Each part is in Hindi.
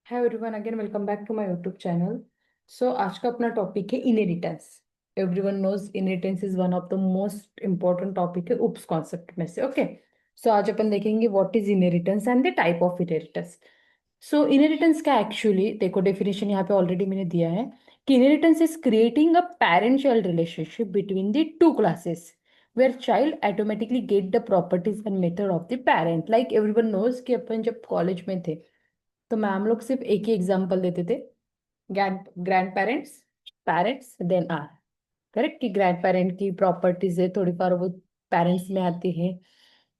Hi everyone, again welcome back to my YouTube channel. So आज का अपना टॉपिक है inheritance. Everyone knows inheritance is one of the most important topic है उप्स कॉन्सेप्ट में से। ओके, सो आज अपन देखेंगे what is inheritance and the type of inheritance. So inheritance का एक्चुअली देखो डेफिनेशन यहाँ पे ऑलरेडी मैंने दिया है कि inheritance is creating a parent child relationship between the two classes where child automatically get the properties and method of the parent. Like everyone knows कि अपन जब कॉलेज में थे तो मैम लोग सिर्फ एक ही एग्जांपल देते थे, grand parents, parents then are. Correct कि ग्रैंड पेरेंट की प्रॉपर्टीज है थोड़ी बार वो पेरेंट्स में आती है,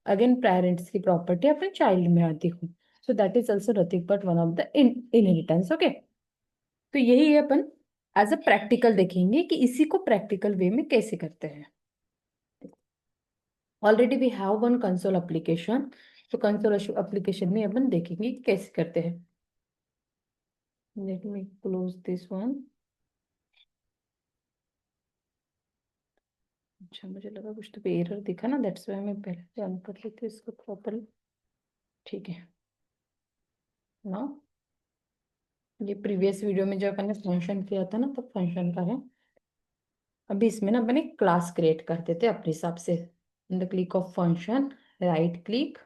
अगेन पेरेंट्स की प्रॉपर्टी अपने चाइल्ड में आती हूँ। So that is also nothing but one of the inheritance. Okay, तो यही अपन एज अ प्रैक्टिकल देखेंगे कि इसी को प्रैक्टिकल वे में कैसे करते हैं। Already we have one console application, तो कंसोल एप्लीकेशन में अपन देखेंगे कि कैसे करते हैं। Let me close this one. अच्छा, मुझे लगा कुछ तो एरर दिखा ना, दैट्स व्हाई मैं पहले रन कर लेती हूँ इसको प्रॉपरली। ठीक है ना, ये प्रीवियस वीडियो में जब मैंने फंक्शन किया था ना तो फंक्शन का है। अभी इसमें ना मैंने क्लास क्रिएट करते थे अपने हिसाब से। In the click of function, right click,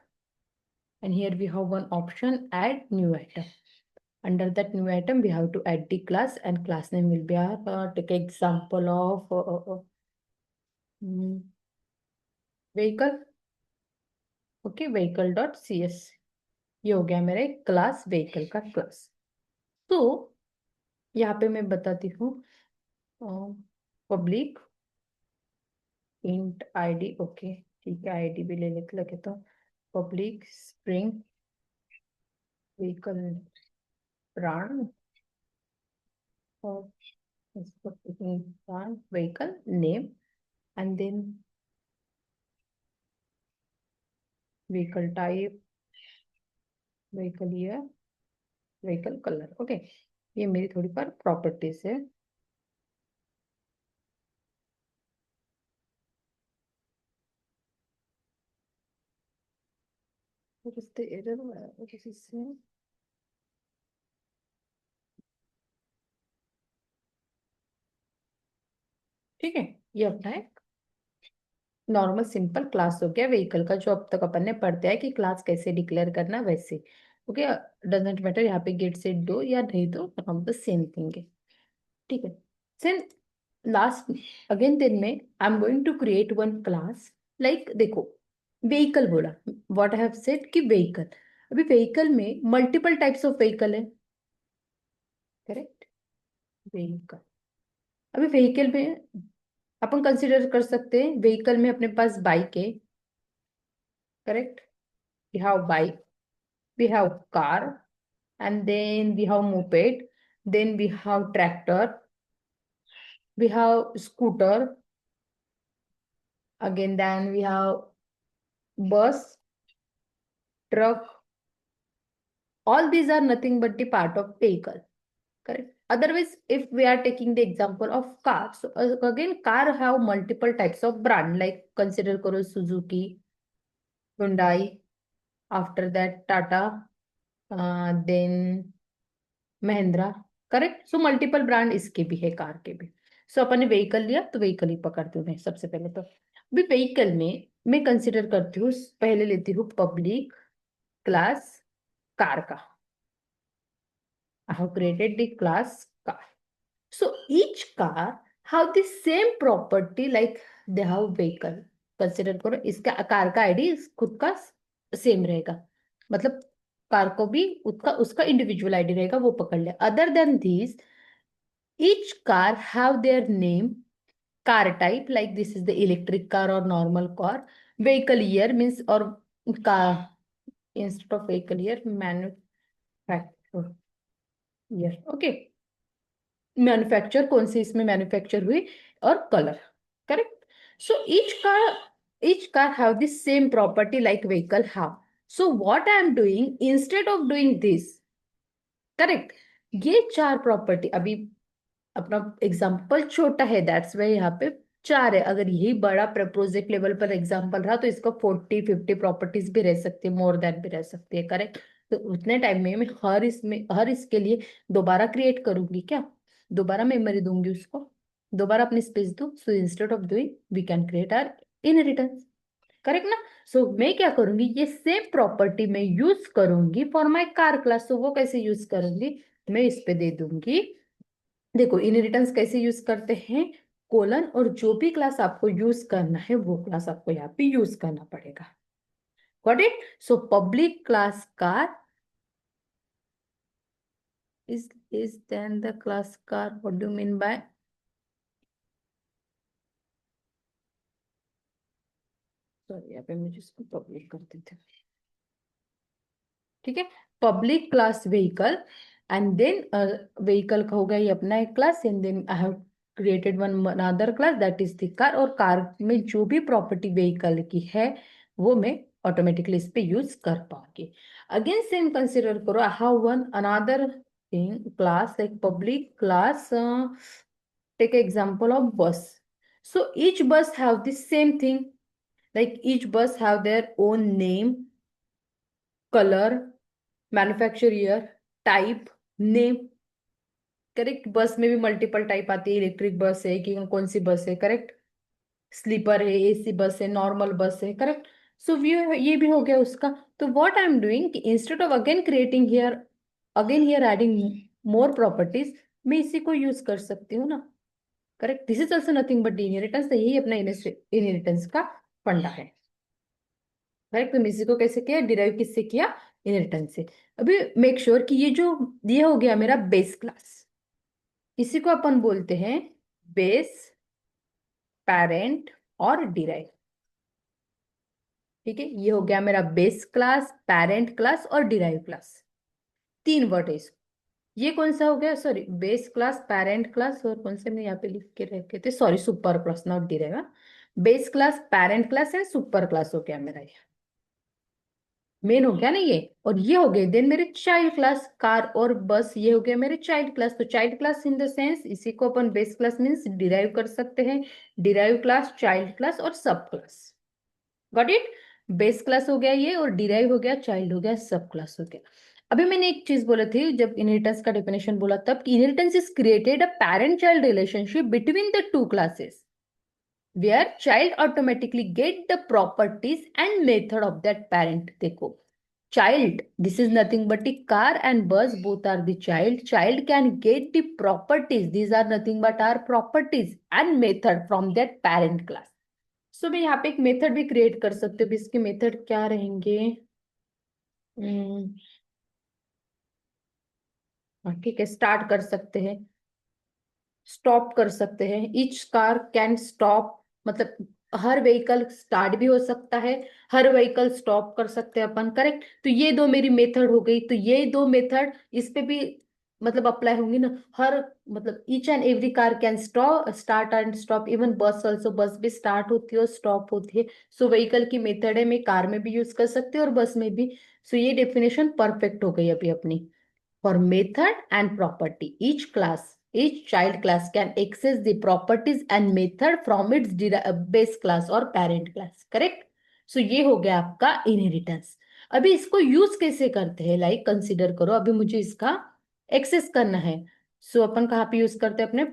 and here we have one option, add new item. Under that new item we have to add the class, and class name will be our take example of vehicle. Okay, vehicle dot C S, ये हो गया मेरा एक क्लास, व्हीकल का क्लास। तो यहाँ पे मैं बताती हूँ पब्लिक इंट आईडी। ओके ठीक है, आईडी भी ले लेते लगे तो पब्लिक स्प्रिंग व्हीकल ब्रांड और इसको brand vehicle name and then vehicle type, vehicle year, vehicle colour. Okay, ये मेरी थोड़ी पर प्रॉपर्टीज है। एरर किसी से, ठीक है, ये अपना एक नॉर्मल सिंपल क्लास हो गया व्हीकल का, जो अब तक अपन ने पढ़ते हैं कि क्लास कैसे डिक्लेयर करना वैसे। ओके, डजेंट मैटर यहाँ पे गेट सेट दो या नहीं दो, हम तो सेम थिंग है। ठीक है, सेम लास्ट अगेन दिन में I am going to create one class. Like देखो, व्हीकल बोला, व्हाट आई हैव सेड कि व्हीकल, अभी व्हीकल में मल्टीपल टाइप्स ऑफ व्हीकल है। करेक्ट, व्हीकल, अभी व्हीकल में अपन कंसिडर कर सकते हैं, व्हीकल में अपने पास बाइक है। Correct, we have bike, we have car, and then we have moped, then we have tractor, we have scooter, again then we have bus, truck. All these are nothing but the part of vehicle. Correct, otherwise if we are taking the example of car, so again car have multiple types of brand, like consider karo Suzuki, Hyundai, after that Tata, then Mahindra. Correct, so multiple brand इसके भी है, कार के भी। सो अपन ने व्हीकल लिया तो व्हीकल ही पकड़ती हूँ मैं सबसे पहले। तो अभी व्हीकल में मैं कंसिडर करती हूँ, पहले लेती हूँ पब्लिक क्लास कार का। आई have created the class car. So each car have the same property like they have vehicle. Consider करो इसका कार का आईडी खुद का सेम रहेगा, मतलब कार को भी उसका उसका इंडिविजुअल आईडी रहेगा, वो पकड़ ले। Other than this, each car have their name, car type, like this is the electric car or normal car. Vehicle year means or car, instead of vehicle year, manufacture year. Okay, manufacture कौन सी इसमें मैन्युफैक्चर हुई, और colour. Correct, so each car have the same property like vehicle have. So what I am doing, instead of doing this, correct, ये चार प्रॉपर्टी, अभी अपना एग्जाम्पल छोटा है दैट्स वाई यहाँ पे चार है। अगर यही बड़ा प्रोजेक्ट लेवल पर एग्जाम्पल रहा तो इसका 40-50 प्रॉपर्टीज भी रह सकती है, मोर देन भी रह सकती है। करेक्ट, तो उतने टाइम में मैं हर इसके लिए दोबारा क्रिएट करूंगी क्या, दोबारा मेमोरी दूंगी उसको, दोबारा अपनी स्पेस दूं। So instead of doing we can create our inheritance, correct ना। सो मैं क्या करूंगी, ये सेम प्रॉपर्टी मैं यूज करूंगी फॉर माई कार क्लास। तो वो कैसे यूज करूंगी, मैं इस पे दे दूंगी, देखो इनहेरिटेंस कैसे यूज करते हैं, कोलन, और जो भी क्लास आपको यूज करना है वो क्लास आपको यहाँ पे यूज करना पड़ेगा। Got it. So public class car is then the class car. What do you mean by, sorry यहाँ पे मुझे इसको पब्लिक कर देते हैं, ठीक है। Public class vehicle, and then vehicle का हो गया ये अपना एक class, and then I have created one another class that is the car, और कार में जो भी प्रॉपर्टी व्हीकल की है वो मैं ऑटोमेटिकली इस पे यूज कर पाऊंगी। अगेन सेम कंसिडर करो, I have one another thing class like public class, take example of bus. So each bus have the same thing, like each bus have their own name, color, manufacture year, type, name, correct. बस में भी मल्टीपल टाइप आती है, इलेक्ट्रिक बस है कि कौन सी बस है, करेक्ट, स्लीपर है, एसी बस है, नॉर्मल बस है, करेक्ट। सो ये भी हो गया उसका। तो what I am doing, instead of again creating here, again here adding more properties, मैं इसी को यूज कर सकती हूँ ना, correct. This is also nothing but inheritance, तो यही अपना इनहेरिटेंस का फंडा है, करेक्ट। तो इसी को कैसे किया, डिराइव किससे किया, इनहेरिटेंस से। अभी मेक श्योर कि ये हो गया मेरा बेस क्लास, इसी को अपन बोलते हैं बेस, पेरेंट और डिराइव, ठीक है। ये हो गया मेरा बेस क्लास, पेरेंट क्लास और डिराइव क्लास, तीन वर्ड है इसको। ये कौन सा हो गया, sorry, base class, parent class, और कौन से मैं यहाँ पे लिख के रखे थे, sorry, super class not derive. Base class, parent class and super class हो गया मेरा, ये मेन हो गया ना ये। और ये हो गए देन मेरे चाइल्ड क्लास, कार और बस, ये हो गया मेरे चाइल्ड क्लास। तो child class in the sense, इसी को upon base class means derive कर सकते हैं, डिराइव क्लास, चाइल्ड क्लास और सब class. Got it. Base class हो गया ये, और डिराइव हो गया, चाइल्ड हो गया, सब क्लास हो गया। अभी मैंने एक चीज बोला थी जब इनहेरिटेंस का डेफिनेशन बोला तब, कि inheritance is created a parent child relationship between the two classes where child automatically get the properties and method of that parent। देखो, child, this is nothing but the car and bus, both are the child can get the properties, these are nothing but our properties and method from that parent class। सो मैं यहाँ पे एक मेथड भी क्रिएट कर सकती हूँ, इसके मेथड क्या रहेंगे, ठीक है, स्टार्ट कर सकते हैं, स्टॉप कर सकते हैं, ईच कार कैन स्टॉप, मतलब हर व्हीकल स्टार्ट भी हो सकता है, हर व्हीकल स्टॉप कर सकते हैं अपन, करेक्ट। तो ये दो मेरी मेथड हो गई, तो ये दो मेथड इस पे भी मतलब अप्लाई होंगी ना, हर मतलब each and every car can stop, start and stop, even बस ऑल्सो, बस भी स्टार्ट होती है और स्टॉप होती है। सो व्हीकल की मेथड है, मैं कार में भी यूज कर सकती हूँ और बस में भी। सो ये डेफिनेशन परफेक्ट हो गई अभी अपनी। For method and property, each child class can access the properties and method from its base class or parent class, correct? So ये हो गया आपका इनहेरिटेंस। अभी इसको यूज कैसे करते हैं, लाइक कंसिडर करो, अभी मुझे इसका एक्सेस करना है। सो अपन कहाँ पे यूज करते हैं, अपने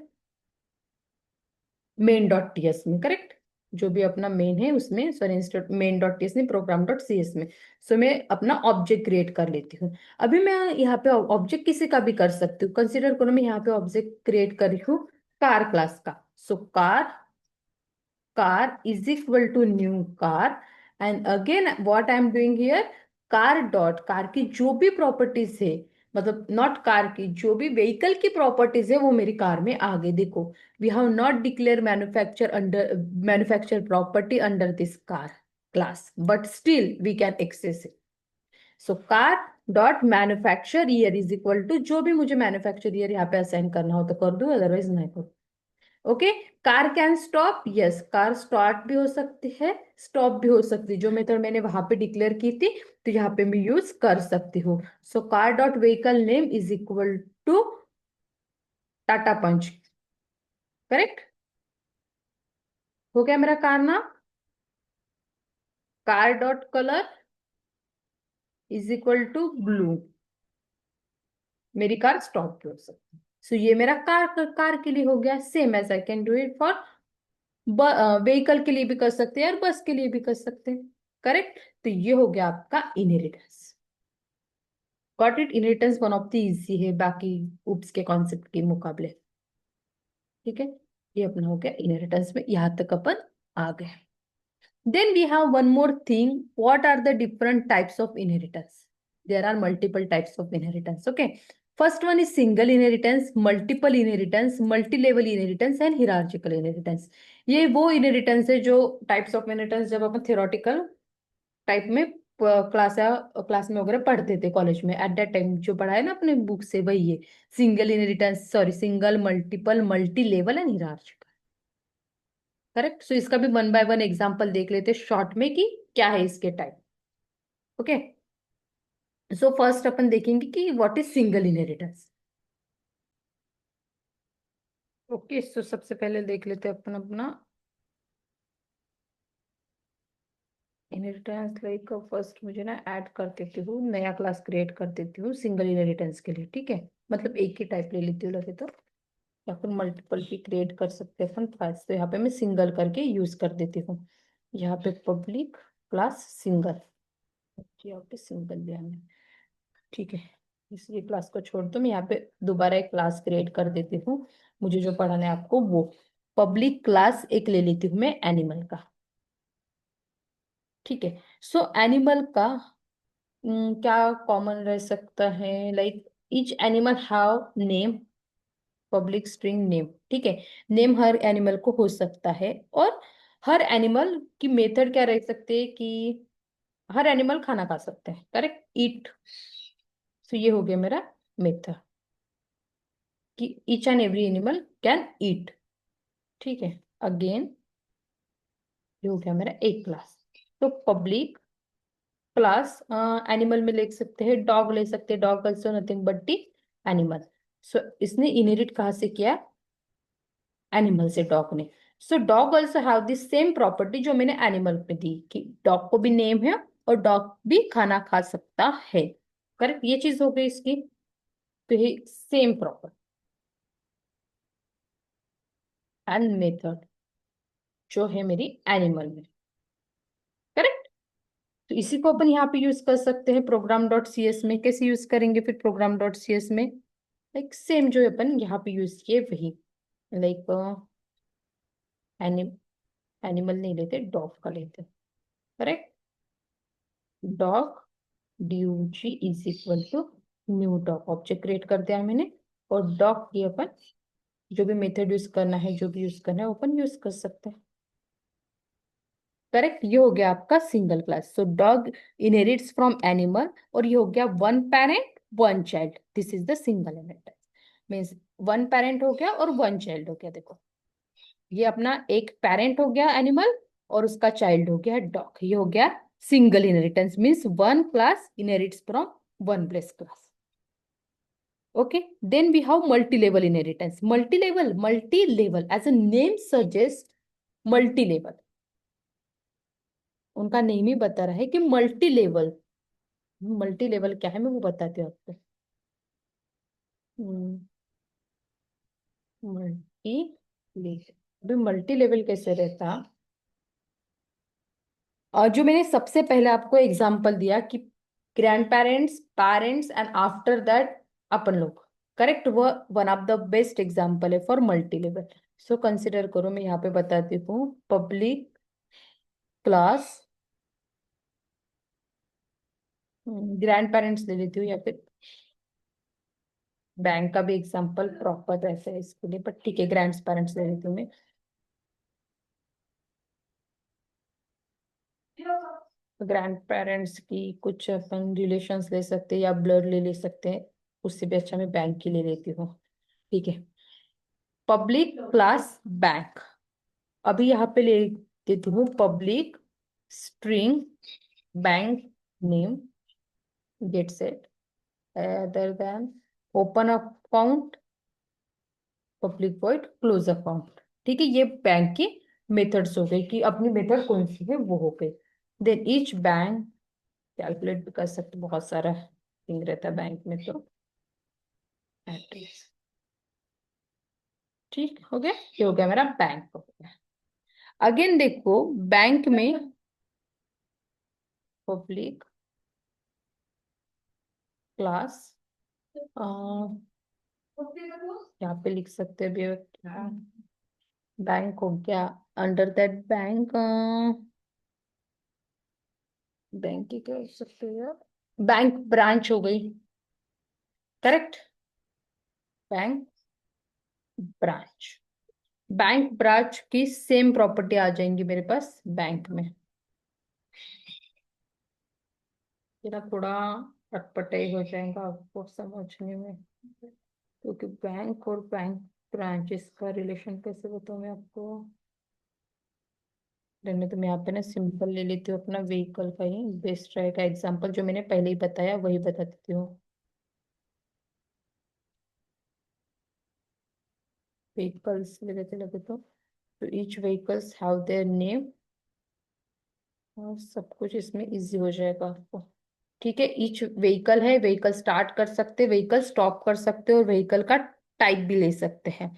मेन डॉट टीएस में, करेक्ट, जो भी अपना मेन है उसमें, sorry instead main dot TS में, प्रोग्राम डॉट सीएस में। सो मैं अपना ऑब्जेक्ट क्रिएट कर लेती हूँ। अभी मैं यहाँ पे ऑब्जेक्ट किसी का भी कर सकती हूँ, कंसिडर करो मैं यहाँ पे ऑब्जेक्ट क्रिएट कर रही हूँ कार क्लास का। So car is equal to new car, and again what I am doing here, car dot, car की जो भी प्रॉपर्टीज है, मतलब नॉट कार की, जो भी व्हीकल की प्रॉपर्टीज है वो मेरी कार में आ गई। देखो, we have not declare manufacture property under this car class, but still we can access it. So car dot manufacture year is equal to, जो भी मुझे मैन्युफैक्चर ईयर यहाँ पे असाइन करना हो तो कर दो, अदरवाइज नहीं करो। Okay, car can stop, yes, car start भी हो सकती है, स्टॉप भी हो सकती है, जो मेथड मैंने वहां पे डिक्लेयर की थी तो यहाँ पे मैं यूज कर सकती हूँ। So car dot vehicle name is equal to Tata Punch, correct, हो गया मेरा कार नाम। Car dot colour, is equal to blue, मेरी कार स्टॉप हो सकती है। सो ये मेरा कार कार के लिए हो गया। Same as I can do it for vehicle के लिए भी कर सकते हैं और बस के लिए भी कर सकते हैं। करेक्ट। तो ये हो गया आपका inheritance. Got it. Inheritance one of the easy है बाकी उप्स के कॉन्सेप्ट के मुकाबले। ठीक है। ये अपना हो गया इनहेरिटेंस में, यहां तक अपन आ गए। Then we have one more thing. What are the different types of inheritance? There are multiple types of inheritance. Okay. First one is single inheritance, multiple inheritance, multi-level inheritance and hierarchical inheritance. ये वो inheritance है जो types of inheritance जब अपन theoretical टाइप में क्लास या क्लास में वगैरह पढ़ते थे कॉलेज में, एट दैट टाइम जो पढ़ा है ना अपने बुक से, वही है। Single inheritance, sorry, single, multiple, multi level and hierarchical. Correct. So इसका भी वन बाय वन एग्जांपल देख लेते शॉर्ट में कि क्या है इसके टाइप। ओके। सो फर्स्ट अपन देखेंगे कि what is single inheritance. Okay. So सबसे पहले देख लेते हैं अपन अपना इनहेरिटेंस। लाइक फर्स्ट मुझे ना ऐड कर देती हूँ, नया क्लास क्रिएट कर देती हूँ सिंगल इनहेरिटेंस के लिए। ठीक है। मतलब एक ही टाइप ले लेती हूँ लगे तो, या फिर मल्टीपल भी क्रिएट कर सकते हैं अपन फाइल्स। तो यहाँ पे मैं सिंगल करके यूज कर देती हूँ। यहाँ पे पब्लिक क्लास सिंगल, यहाँ पे सिंगल लिया मैंने। ठीक है। इसलिए क्लास को छोड़ दो, मैं यहाँ पे दोबारा एक क्लास क्रिएट कर देती हूँ। मुझे जो पढ़ाना है आपको वो पब्लिक क्लास एक ले लेती हूँ मैं एनिमल का। ठीक है। सो एनिमल का क्या कॉमन रह सकता है, like each animal have name, public string name. ठीक है। नेम हर एनिमल को हो सकता है, और हर एनिमल की मेथड क्या रह सकते हैं कि हर एनिमल खाना खा सकते हैं। करेक्ट। ईट। सो ये हो गया मेरा मेथड कि each and every animal can eat. ठीक है। अगेन ये हो गया मेरा एक क्लास। तो पब्लिक क्लास एनिमल में ले सकते हैं, डॉग ले सकते हैं, dog also nothing but the animal. So इसने इनहेरिट कहाँ से किया, एनिमल से, डॉग ने। So dog also have the same property जो मैंने एनिमल पे दी कि डॉग को भी नेम है और डॉग भी खाना खा सकता है। करेक्ट। ये चीज हो गई इसकी। तो ये सेम प्रॉपर्टी एंड मेथड जो है मेरी एनिमल में। करेक्ट। तो इसी को अपन यहाँ पे यूज कर सकते हैं प्रोग्राम डॉट सी एस में। कैसे यूज करेंगे फिर प्रोग्राम डॉट सी एस में, लाइक सेम जो अपन यहाँ पे यूज किए वही। लाइक एनिमल नहीं लेते, डॉग का लेते। Correct. Dog dog is equal to new dog, object create कर दिया मैंने। और डॉग की अपन जो भी मेथड यूज करना है, जो भी यूज करना है, ओपन यूज कर सकते हैं। करेक्ट। ये हो गया आपका single class. So dog inherits from animal, और ये हो गया one parent one child, this is the single inheritance. Means one parent हो गया और वन चाइल्ड हो गया। देखो ये अपना एक पेरेंट हो गया एनिमल और उसका चाइल्ड हो गया डॉग। ये हो गया single inheritance, means one class inherits from one plus class. Okay, then we have multi-level inheritance. Multi-level as a name suggests, multi-level, उनका नेम ही बता रहा है कि मल्टी लेवल। मल्टी लेवल क्या है मैं वो बताती हूँ आपको। मल्टी लेवल, अभी मल्टी लेवल कैसे रहता, और जो मैंने सबसे पहले आपको एग्जांपल दिया कि grand parents, parents and after that अपन लोग। करेक्ट। वो one of the best example है for multi level. So consider करो, मैं यहाँ पे बताती हूँ पब्लिक क्लास ग्रैंड पेरेंट्स ले लेती हूँ, या फिर बैंक का भी एग्जांपल प्रॉपर रहता है इसके लिए, बट ठीक है ग्रैंड पेरेंट्स ले लेती हूँ मैं। ग्रैंड पेरेंट्स की कुछ अपन रिलेशंस ले सकते हैं या ब्लड ले सकते हैं, उससे भी अच्छा मैं बैंक की ले लेती हूँ। ठीक है। पब्लिक क्लास बैंक, अभी यहाँ पे ले देती हूँ public string bank name get set other than open account public void close account. ठीक है। ये बैंक की मेथड्स हो गई कि अपनी मेथड कौन सी है वो हो गई। देन ईच बैंक कैलकुलेट भी कर सकते, बहुत सारा थिंग रहता है बैंक में तो। एड्रेस, ठीक हो गया, ये हो गया मेरा बैंक हो गया। अगेन देखो बैंक में पब्लिक क्लास, यहाँ पे लिख सकते हैं भैया क्या, बैंक हो गया, अंडर दैट बैंक, बैंक की क्या हो सकते हैं यार, बैंक ब्रांच हो गई, correct, bank branch. Bank branch की सेम प्रॉपर्टी आ जाएंगी मेरे पास बैंक में। ये ना थोड़ा अटपटे हो जाएगा आपको समझने में, क्योंकि बैंक और बैंक ब्रांचेस का रिलेशन कैसे बताऊं मैं आपको। रहने तो मैं यहाँ पे ना सिंपल ले लेती हूँ, अपना व्हीकल का ही बेस्ट रहेगा, एग्जांपल जो मैंने पहले ही बताया वही बता देती हूँ। व्हीकल्स ले लेते लगे तो each vehicles have their name, और सब कुछ इसमें इजी हो जाएगा आपको। ठीक है, ईच व्हीकल है, व्हीकल स्टार्ट कर सकते, व्हीकल स्टॉप कर सकते और व्हीकल का टाइप भी ले सकते हैं।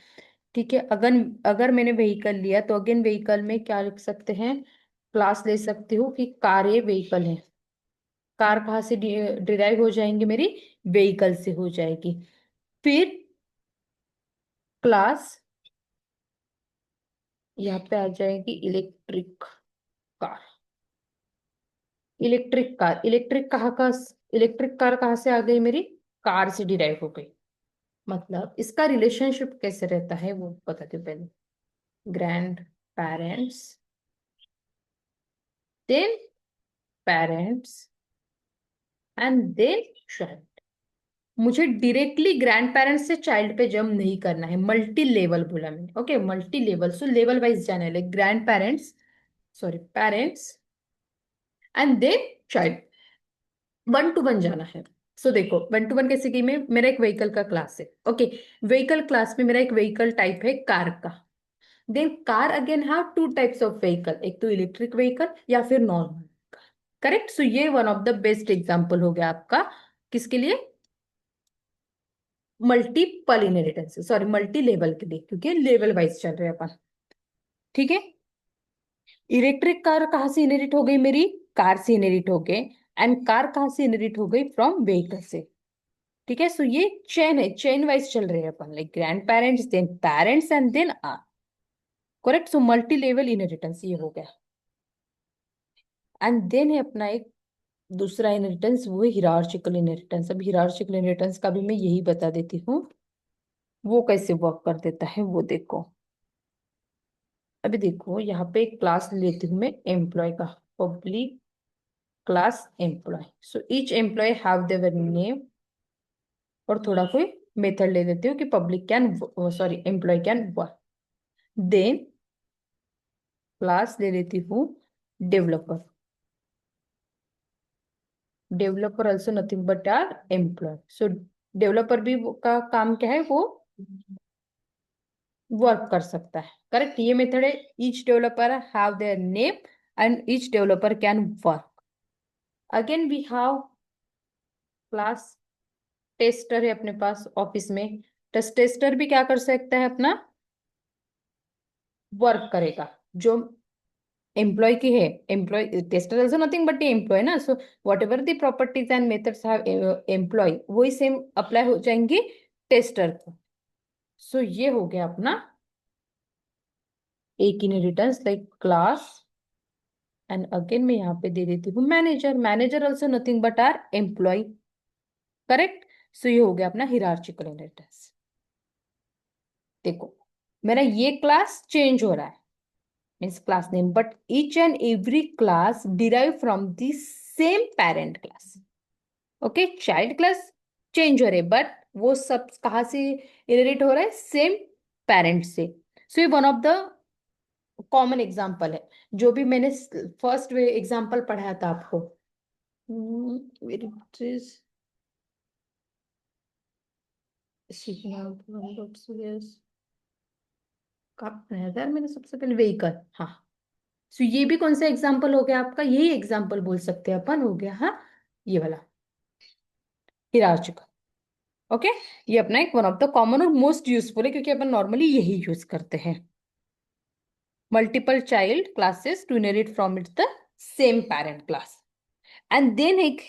ठीक है, अगर अगर मैंने व्हीकल लिया तो अगेन व्हीकल में क्या लिख सकते हैं, क्लास ले सकती हूँ कि कार ये व्हीकल है। कार कहाँ से डिराइव हो जाएंगे मेरी, व्हीकल से हो जाएगी। फिर क्लास यहाँ पे आ जाएगी electric car. Electric car, electric कहाँ का, इलेक्ट्रिक कार कहाँ से आ गई मेरी, कार से डिराइव हो गई। मतलब इसका रिलेशनशिप कैसे रहता है वो बताती हूँ पहले। Grand parents, then parents, and then child. मुझे डायरेक्टली ग्रैंड पेरेंट्स से चाइल्ड पे जंप नहीं करना है, मल्टी लेवल बोला मैंने, okay multi level, so level wise जाना है, like grand parents, sorry parents and then child, one to one जाना है। सो देखो वन टू वन कैसे की, में मेरा एक व्हीकल का क्लास है, ओके व्हीकल क्लास में मेरा एक व्हीकल टाइप है कार का। Then car again have two types of vehicle, एक तो इलेक्ट्रिक व्हीकल या फिर नॉर्मल, करेक्ट। सो ये one of the best example हो गया आपका, किसके लिए, multiple inheritance, sorry multi level के लिए, क्योंकि लेवल वाइज चल रहे हैं अपन। ठीक है, इलेक्ट्रिक कार कहाँ से इनहेरिट हो गई मेरी, कार से इनहेरिट हो गए, एंड कार कहाँ से इनहेरिट हो गई, फ्रॉम व्हीकल से। ठीक है, सो ये चेन है, चेन वाइज चल रहे हैं अपन, like grand parents then parents and then are, correct. So multi level inheritance ये हो गया। एंड देन है अपना एक दूसरा इनहेरिटेंस, वो है हिरार्चिकल इनहेरिटेंस। अब हिरार्चिकल इनहेरिटेंस का भी मैं यही बता देती हूँ, वो कैसे वर्क कर देता है वो देखो। अभी देखो यहाँ पे एक क्लास लेती हूँ मैं एम्प्लॉय का, public class employee, so each employee have their name, और थोड़ा कोई मेथड ले लेती हूँ कि public can, sorry employee can work. Then class ले लेती हूँ developer, developer also nothing but are employee. So developer भी का काम क्या है, वो वर्क कर सकता है, करेक्ट। ये मेथड है, each developer have their name and each developer can work. Again we have class tester है अपने पास ऑफिस में, टेस्टर भी क्या कर सकता है अपना, वर्क करेगा। जो एम्प्लॉय की है, employee tester also nothing but employee ना, so whatever the properties and methods have employee, वही सेम अप्लाई हो जाएंगे टेस्टर को। सो ये हो गया अपना एक inheritance, like class, and again मैं यहाँ पे दे देती हूँ manager, manager also nothing but are employee, correct. So ये हो गया अपना हिरार्चिकल इनहेरिटेंस। देखो मेरा ये क्लास चेंज हो रहा है, means class name, but each and every class derive from the same parent class. Okay, child class change हो रहे बट वो सब कहाँ से इनहेरिट हो रहा है, सेम पेरेंट से। सो ये one of the common example है, जो भी मैंने फर्स्ट एग्जाम्पल पढ़ाया था आपको। it is कब पढ़ाया था यार मैंने सबसे पहले, व्हीकल, हाँ। सो ये भी कौन सा एग्जाम्पल हो गया आपका, यही एग्जाम्पल बोल सकते हैं अपन, हो गया हाँ, ये वाला हिरार्चिकल। ओके, ये अपना एक वन ऑफ द कॉमन और मोस्ट यूजफुल है, क्योंकि अपन नॉर्मली यही यूज करते हैं। Multiple child classes to inherit from it's the same parent class. And then एक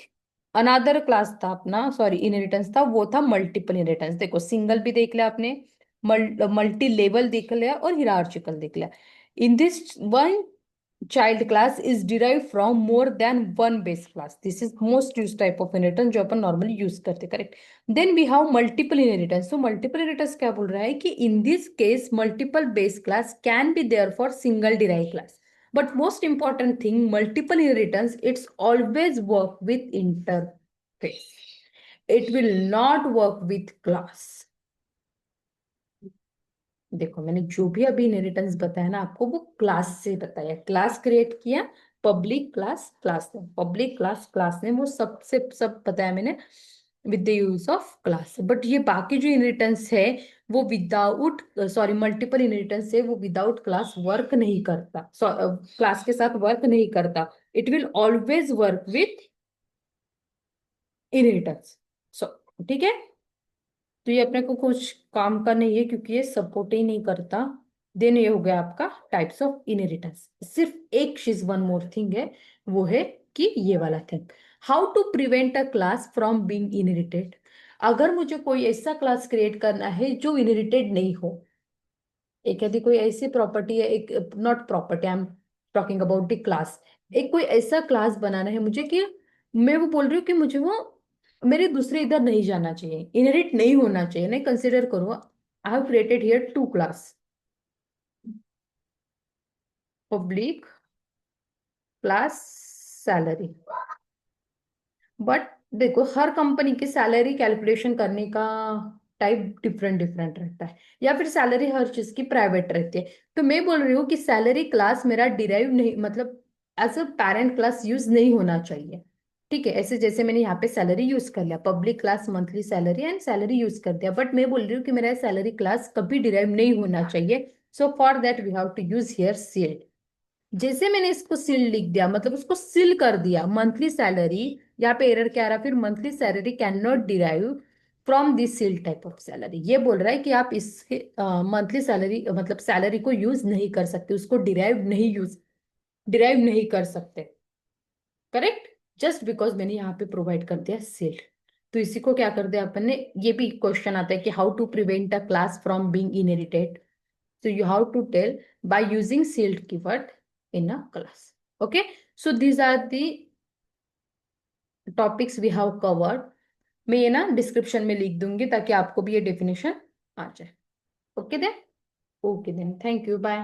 अनादर क्लास था अपना, सॉरी इनहेरिटेंस था, वो था मल्टीपल इनहेरिटेंस। देखो सिंगल भी देख लिया आपने, मल्टी लेवल देख लिया और हिरार्चिकल देख लिया। In this one child class is derived from more than one base class. This is most used type of inheritance जो अपन normally use करते, correct? Then we have multiple inheritance. So multiple inheritance क्या बोल रहा है कि in this case multiple base class can be there for single derived class. But most important thing, multiple inheritance, it's always work with interface. It will not work with class. देखो मैंने जो भी अभी इनहेरिटेंस बताया ना आपको, वो क्लास से बताया, क्लास क्रिएट किया, public class, class name, public class, class name, वो सबसे सब बताया मैंने with the use of class. But ये बाकी जो इनहेरिटेंस है वो विदाउट, सॉरी मल्टीपल इनहेरिटेंस है वो विदाउट क्लास वर्क नहीं करता, क्लास के साथ वर्क नहीं करता। It will always work with inheritance. So ठीक है, तो ये अपने को कुछ काम का नहीं है क्योंकि ये सपोर्ट ही नहीं करता। देन ये हो गया आपका टाइप्स ऑफ इनहेरिटेंस। सिर्फ एक चीज, वन मोर थिंग है, वो है कि ये वाला thing, how to prevent a class from being inherited. अगर मुझे कोई ऐसा क्लास क्रिएट करना है जो इनहेरिटेड नहीं हो, एक यदि कोई ऐसी प्रॉपर्टी है, एक not property, I am talking about the class, एक कोई ऐसा क्लास बनाना है मुझे कि मैं वो बोल रही हूँ कि मुझे वो मेरे दूसरे इधर नहीं जाना चाहिए, इनहेरिट नहीं होना चाहिए, नहीं कंसिडर करो, I have created here two class, public class salary. But देखो हर कंपनी की सैलरी कैलकुलेशन करने का टाइप डिफरेंट डिफरेंट रहता है, या फिर सैलरी हर चीज की प्राइवेट रहती है। तो मैं बोल रही हूँ कि सैलरी क्लास मेरा डिराइव नहीं, मतलब as a parent class use नहीं होना चाहिए। ठीक है, ऐसे जैसे मैंने यहाँ पे सैलरी यूज कर लिया, public class monthly salary and salary use कर दिया, बट मैं बोल रही हूँ कि मेरा सैलरी क्लास कभी डिराइव नहीं होना चाहिए। So for that we have to use here sealed. जैसे मैंने इसको सील लिख दिया, मतलब उसको सील कर दिया, मंथली सैलरी, यहाँ पे एरर क्या आ रहा, फिर monthly salary can not derive from this seal type of salary. ये बोल रहा है कि आप इसके मंथली सैलरी मतलब सैलरी को यूज नहीं कर सकते, उसको डिराइव नहीं कर सकते, करेक्ट? जस्ट बिकॉज मैंने यहाँ पे प्रोवाइड कर दिया सील्ड। तो इसी को क्या कर दिया अपन ने, ये भी क्वेश्चन आता है कि how to prevent a class from being inherited. So you have to tell by using sealed keyword in a class. Okay. So these are the topics we have covered. मैं ये ना डिस्क्रिप्शन में लिख दूंगी ताकि आपको भी ये डेफिनेशन आ जाए। Okay then, okay then, thank you, bye.